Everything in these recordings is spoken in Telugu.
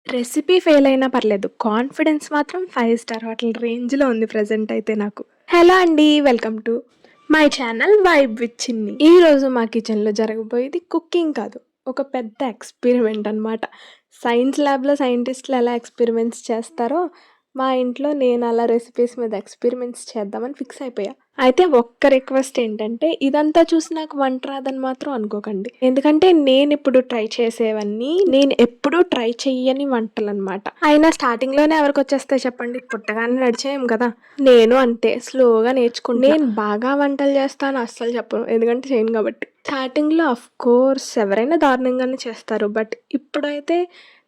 రెసిపీ ఫెయిల్ అయినా పర్లేదు. కాన్ఫిడెన్స్ మాత్రం 5 స్టార్ హోటల్ రేంజ్‌లో ఉంది ప్రెజెంట్ అయితే నాకు. హలో అండి. Welcome to my channel vibe with చిన్ని. ఈరోజు మా కిచెన్‌లో జరగబోయేది కుకింగ్ కాదు. ఒక పెద్ద ఎక్స్‌పెరిమెంట్ అన్నమాట. సైన్స్ ల్యాబ్‌లో సైంటిస్ట్‌లు ఎలా ఎక్స్‌పెరిమెంట్స్ చేస్తారో, మా ఇంట్లో నేను అలా రెసిపీస్ మీద ఎక్స్‌పెరిమెంట్స్ చేద్దామని ఫిక్స్ అయిపోయా. అయితే ఒక్క రిక్వెస్ట్ ఏంటంటే, ఇదంతా చూసి నాకు వంట రాదని మాత్రం అనుకోకండి. ఎందుకంటే నేనిప్పుడు ట్రై చేసేవన్నీ నేను ఎప్పుడూ ట్రై చెయ్యని వంటలనమాట. అయినా స్టార్టింగ్‌లోనే ఎవరికొచ్చేస్తాయి చెప్పండి? పుట్టగానే నడిచేయం కదా! నేను అంతే స్లోగా నేర్చుకుంటున్నా. నేను బాగా వంటలు చేస్తాను అస్సలు చెప్పను. ఎందుకంటే చేయను కాబట్టి. స్టార్టింగ్‌లో ఆఫ్‌కోర్స్ ఎవరైనా దారుణంగానే చేస్తారు. బట్ ఇప్పుడైతే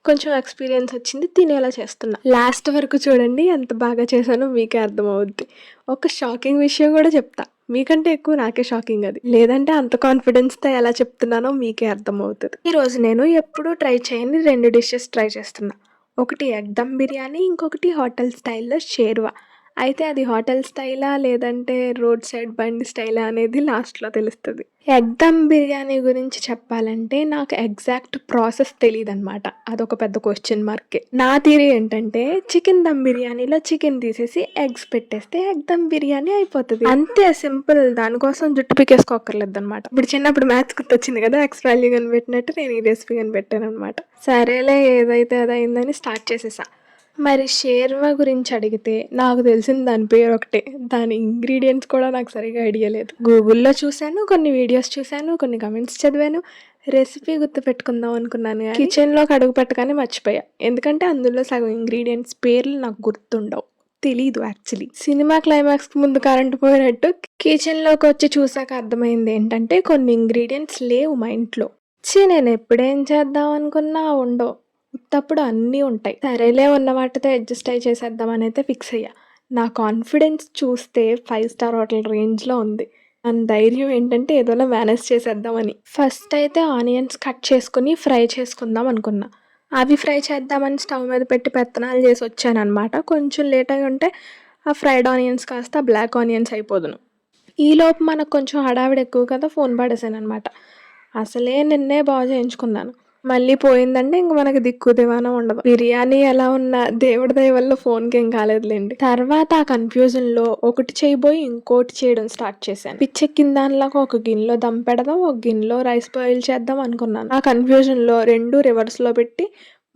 కొంచెం ఎక్స్‌పీరియన్స్ వచ్చింది. తినేలా చేస్తున్నా. లాస్ట్ వరకు చూడండి ఎంత బాగా చేశానో మీకే అర్థమవుద్ది. ఒక షాకింగ్ విషయం కూడా చెప్తా. మీకంటే ఎక్కువ నాకే షాకింగ్ అది. లేదంటే అంత కాన్ఫిడెన్స్‌తో ఎలా చెప్తున్నానో మీకే అర్థమవుతది. ఈరోజు నేను ఎప్పుడూ ట్రై చేయని 2 డిషెస్ ట్రై చేస్తున్నా. ఒకటి ఎగ్ దమ్ బిర్యానీ, ఇంకొకటి హోటల్ స్టైల్‌లో షేర్వా. అయితే అది హోటల్ స్టైలా లేదంటే రోడ్ సైడ్ బండి స్టైలా అనేది లాస్ట్‌లో తెలుస్తది. ఎగ్ దమ్ బిర్యానీ గురించి చెప్పాలంటే నాకు ఎగ్జాక్ట్ ప్రాసెస్ తెలీదనమాట. అదొక పెద్ద క్వెషన్ మార్కే. నా థియరీ ఏంటంటే చికెన్ దమ్ బిర్యానీలో చికెన్ తీసేసి ఎగ్స్ పెట్టేస్తే ఎగ్ దమ్ బిర్యానీ అయిపోతది. అంతే సింపుల్. దానికోసం జుట్టు పీకేసుకోక్కర్లేదనమాట. ఇప్పుడు చిన్నప్పుడు మ్యాథ్స్ గుర్తొచ్చింది కదా! ఎక్స్ వాల్యూ కనిపెట్టినట్టు నేను ఈ రెసిపీ కనిపెట్టాననమాట. సరేలే ఏదైతే అదయిందని స్టార్ట్ చేసేసా. మరి షేర్వా గురించి అడిగితే నాకు తెలిసిన దాని పేరు ఒకటే. దాని ఇంగ్రీడియెంట్స్ కూడా నాకు సరిగ్గా ఐడియా లేదు. గూగుల్‌లో చూసాను, కొన్ని వీడియోస్ చూసాను, కొన్ని కామెంట్స్ చదివాను. రెసిపీ గుర్తుపెట్టుకుందాం అనుకున్నాను గానీ కిచెన్‌లోకి అడుగు పెట్టగానే మర్చిపోయా. ఎందుకంటే అందులో సగం ఇంగ్రీడియెంట్స్ పేర్లు నాకు గుర్తుండవు. తెలీదు యాక్చువల్లీ. సినిమా క్లైమాక్స్‌కి ముందు కరెంట్ పోయినట్టు కిచెన్‌లోకొచ్చి చూసాక అర్థమైంది ఏంటంటే కొన్ని ఇంగ్రీడియెంట్స్ లేవు మా ఇంట్లో. నేనెప్పుడేం చేద్దాం అనుకున్నా ఉండవు. ఉత్తప్పుడు అన్నీ ఉంటాయి. సరేలే ఉన్న వాటితో అడ్జస్ట్ అయ్యి చేసేద్దామనైతే ఫిక్స్ అయ్యా. నా కాన్ఫిడెన్స్ చూస్తే 5 స్టార్ హోటల్ రేంజ్‌లో ఉంది. నా ధైర్యం ఏంటంటే ఏదోలా మేనేజ్ చేసేద్దామని. ఫస్ట్ అయితే ఆనియన్స్ కట్ చేసుకొని ఫ్రై చేసుకుందాం అనుకున్నా. అవి ఫ్రై చేద్దామని స్టవ్ మీద పెట్టి పెత్తనాలు చేసి వచ్చాననమాట. కొంచెం లేట్ అయ్యి ఉంటే ఆ ఫ్రైడ్ ఆనియన్స్ కాస్త బ్లాక్ ఆనియన్స్ అయిపోదును. ఈలోపు మనకు కొంచెం హడావిడి ఎక్కువ కదా! ఫోన్ పడేసాననమాట. అసలే నిన్నే బాగు చేయించుకున్నాను. మళ్ళీ పోయిందంటే ఇంక మనకి దిక్కు దివానా ఉండదు. బిర్యానీ ఎలా ఉన్నా దేవుడి దయ వల్ల ఫోన్‌కేం కాలేదులెండి. తర్వాత ఆ కన్‌ఫ్యూజన్‌లో ఒకటి చేయబోయి ఇంకోటి చేయడం స్టార్ట్ చేశాను. పిచ్చెక్కిన దానిలాగా ఒక గిన్నెలో దమ్ పెడదాం, ఒక గిన్నెలో రైస్ బాయిల్ చేద్దాం అనుకున్నాను. ఆ కన్‌ఫ్యూజన్‌లో 2 రివర్స్‌లో పెట్టి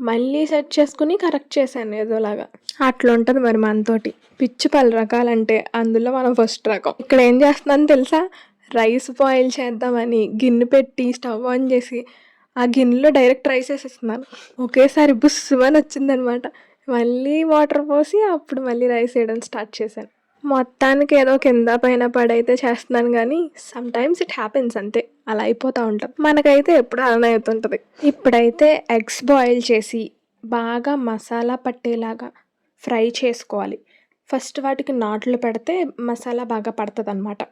మళ్ళీ సెట్ చేసుకొని కరెక్ట్ చేశాను ఏదోలాగా. అట్లుంటది మరి మనతోటి. పిచ్చి పలు రకాలంటే అందులో మనం ఫస్ట్ రకం. ఇక్కడ ఏం చేస్తున్నానో తెలుసా? రైస్ బాయిల్ చేద్దామని గిన్నె పెట్టి స్టవ్ ఆన్ చేసి ఆ గిన్నెలో డైరెక్ట్ రైస్ ఏసేస్తున్నాను. ఒకేసారి బుస్సుమని వచ్చిందనమాట. మళ్ళీ వాటర్ పోసి అప్పుడు మళ్ళీ రైస్ వేయడం స్టార్ట్ చేశాను. మొత్తానికి ఏదో కింద పైన పడైతే చేస్తున్నాను గానీ సమ్‌టైమ్స్ ఇట్ హ్యాపెన్స్ అంతే. అలా అయిపోతా ఉంటది. మనకైతే ఎప్పుడూ అలానే అవుతుంటది. ఇప్పుడైతే ఎగ్స్ బాయిల్ చేసి బాగా మసాలా పట్టేలాగా ఫ్రై చేసుకోవాలి. ఫస్ట్ వాటికి నాట్లు పెడితే మసాలా బాగా పడతదనమాట.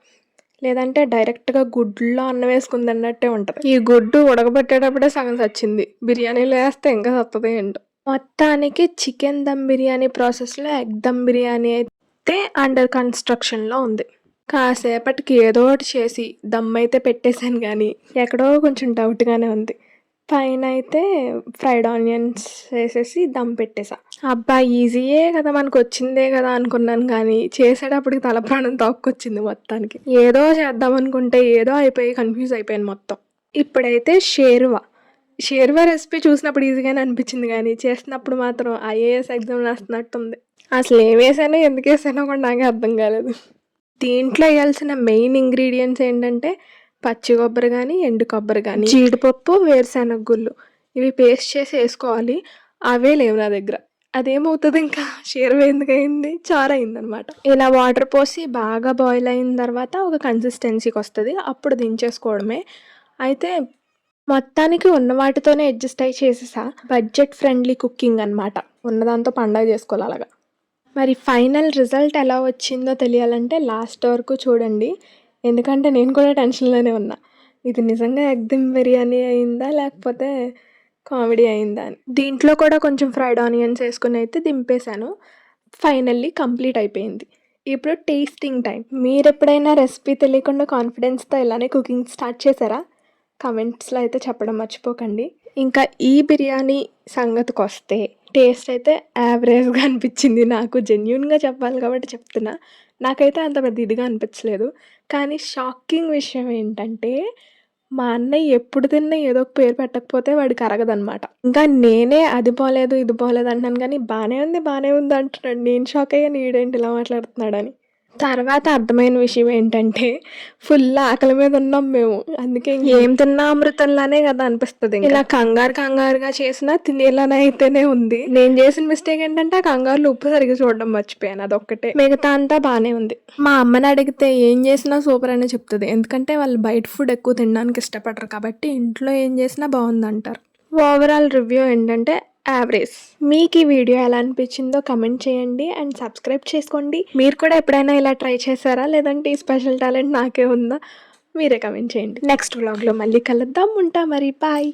లేదంటే డైరెక్ట్‌గా గుడ్డులో అన్నం వేసుకొని తిన్నట్టే ఉంటది. ఈ గుడ్డు ఉడకబెట్టేటప్పుడే సగం సచ్చింది. బిర్యానీలో ఏస్తే ఇంకా సత్తదో ఏంటో. మొత్తానికి చికెన్ దమ్ బిర్యానీ ప్రాసెస్‌లో ఎగ్ దమ్ బిర్యానీ అయితే అండర్ కన్‌స్ట్రక్షన్‌లో ఉంది. కాసేపటికి ఏదో ఒకటి చేసి దమ్ అయితే పెట్టేసాను గానీ, ఎక్కడో కొంచెం డౌట్‌గానే ఉంది. పైనైతే ఫ్రైడ్ ఆనియన్స్ వేసేసి దమ్ పెట్టేసా. అబ్బా! ఈజీయే కదా! మనకొచ్చిందే కదా! అనుకున్నాను గానీ, చేసేటప్పటికి తల ప్రాణం తోక్కొచ్చింది మొత్తానికి. ఏదో చేద్దామనుకుంటే ఏదో అయిపోయి కన్‌ఫ్యూజ్ అయిపోయాను మొత్తం. ఇప్పుడైతే షేర్వా. షేర్వా రెసిపీ చూసినప్పుడు ఈజీగానే అనిపించింది గానీ, చేస్తున్నప్పుడు మాత్రం ఐఏఎస్ ఎగ్జామ్ రాస్తున్నట్టుంది. అసలేమేసానో, ఎందుకేసానో కూడా నాకే అర్థం కాలేదు. దీంట్లో ఎయాల్సిన మెయిన్ ఇంగ్రీడియెంట్స్ ఏంటంటే పచ్చి కొబ్బరి గానీ, ఎండు కొబ్బరి గానీ, జీడిపప్పు, వేరుశెనగ గుళ్ళు. ఇవి పేస్ట్ చేసి ఏసుకోవాలి. అవే లేవు నా దగ్గర. అదేమవుతది ఇంకా షేర్వా ఎందుకయింది? చారయిందనమాట. ఇలా వాటర్ పోసి బాగా బాయిల్ అయిన తర్వాత ఒక కన్సిస్టెన్సీకొస్తది. అప్పుడు దించేసుకోవడమే. అయితే మొత్తానికి ఉన్న వాటితోనే అడ్జస్ట్ అయ్యి చేసేసా. బడ్జెట్ ఫ్రెండ్లీ కుకింగ్ అనమాట. ఉన్నదాంతో పండగ చేసుకోవాలి అలాగా. మరి ఫైనల్ రిజల్ట్ ఎలా వచ్చిందో తెలియాలంటే లాస్ట్ వరకు చూడండి. ఎందుకంటే నేను కూడా టెన్షన్‌లోనే ఉన్నా. ఇది నిజంగా ఎగ్ దమ్ బిర్యానీ అయిందా? లేకపోతే కామెడీ అయిందా అని. దీంట్లో కూడా కొంచెం ఫ్రైడ్ ఆనియన్స్ ఏసుకొని అయితే దింపేసాను. ఫైనల్లీ కంప్లీట్ అయిపోయింది. ఇప్పుడు టేస్టింగ్ టైమ్. మీరెప్పుడైనా రెసిపీ తెలియకుండా కాన్ఫిడెన్స్‌తో ఇలానే కుకింగ్ స్టార్ట్ చేశారా? కమెంట్స్లో అయితే చెప్పడం మర్చిపోకండి. ఇంకా ఈ బిర్యానీ సంగతికొస్తే టేస్ట్ అయితే యావరేజ్గా అనిపించింది నాకు. జెన్యూన్గా చెప్పాలి కాబట్టి చెప్తున్నా. నాకైతే అంత పెద్ద ఇదిగా అనిపించలేదు. కానీ షాకింగ్ విషయం ఏంటంటే మా అన్నయ్య ఎప్పుడు తిన్నా ఏదో ఒక పేరు పెట్టకపోతే వాడికి అరగదనమాట. ఇంకా నేనే అది బాలేదు ఇది బాలేదు అంటున్నాను కానీ బాగానే ఉంది అంటున్నాడు. నేను షాక్ అయ్యాను, ఈడేంటి ఇలా మాట్లాడుతున్నాడని. తర్వాత అర్థమైన విషయం ఏంటంటే ఫుల్ ఆకలి మీద ఉన్నాం మేము. అందుకే ఏం తిన్నా అమృతంలానే కదా అనిపిస్తుంది. ఇలా కంగారుగా చేసినా తినేలానే అయితేనే ఉంది. నేను చేసిన మిస్టేక్ ఏంటంటే ఆ కంగారులో ఉప్పు సరిగ్గా చూడడం మర్చిపోయాను, అదొక్కటే. మిగతా అంతా బాగానే ఉంది. మా అమ్మని అడిగితే ఏం చేసినా సూపర్ అనే చెప్తుంది. ఎందుకంటే వాళ్ళు బయట ఫుడ్ ఎక్కువ తినడానికి ఇష్టపడరు కాబట్టి ఇంట్లో ఏం చేసినా బాగుంది అంటారు. ఓవరాల్ రివ్యూ ఏంటంటే యావరేజ్. మీకు ఈ వీడియో ఎలా అనిపించిందో కమెంట్ చేయండి అండ్ సబ్స్క్రైబ్ చేసుకోండి. మీరు కూడా ఎప్పుడైనా ఇలా ట్రై చేశారా, లేదంటే ఈ స్పెషల్ టాలెంట్ నాకే ఉందా? మీరే కమెంట్ చేయండి. నెక్స్ట్ వ్లాగ్లో మళ్ళీ కలుద్దాం. ఉంటా మరి, బాయ్.